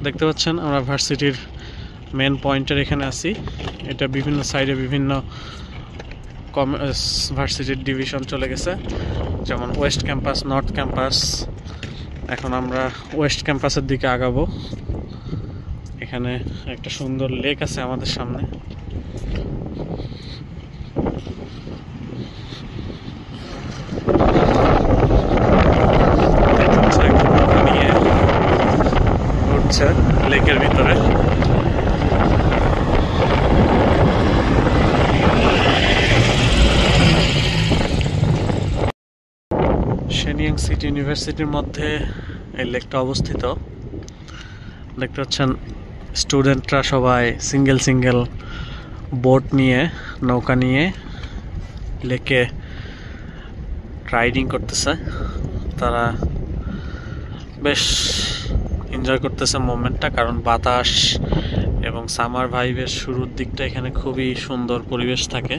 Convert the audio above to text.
দেখতে পাচ্ছেন আমরা ভার্সিটির মেন পয়েন্টের এখানে আছি। এটা বিভিন্ন সাইডে বিভিন্ন ভার্সিটির ডিভিশন চলে গেছে, যেমন ওয়েস্ট ক্যাম্পাস, নর্থ ক্যাম্পাস। এখন আমরা ওয়েস্ট ক্যাম্পাসের দিকে আগাবো। এখানে একটা সুন্দর লেক আছে আমাদের সামনে। নিয়ে উঠছে লেকের ভিতরে। শেনিয়াং সিটি ইউনিভার্সিটির মধ্যে এই লেকটা অবস্থিত। দেখতে পাচ্ছেন স্টুডেন্টরা সবাই সিঙ্গেল সিঙ্গেল বোট নিয়ে, নৌকা নিয়ে লেকে রাইডিং করতেছে। তারা বেশ এনজয় করতেছে মোমেন্টটা, কারণ বাতাস এবং সামার ভাইবের শুরুর দিকটা এখানে খুবই সুন্দর পরিবেশ থাকে।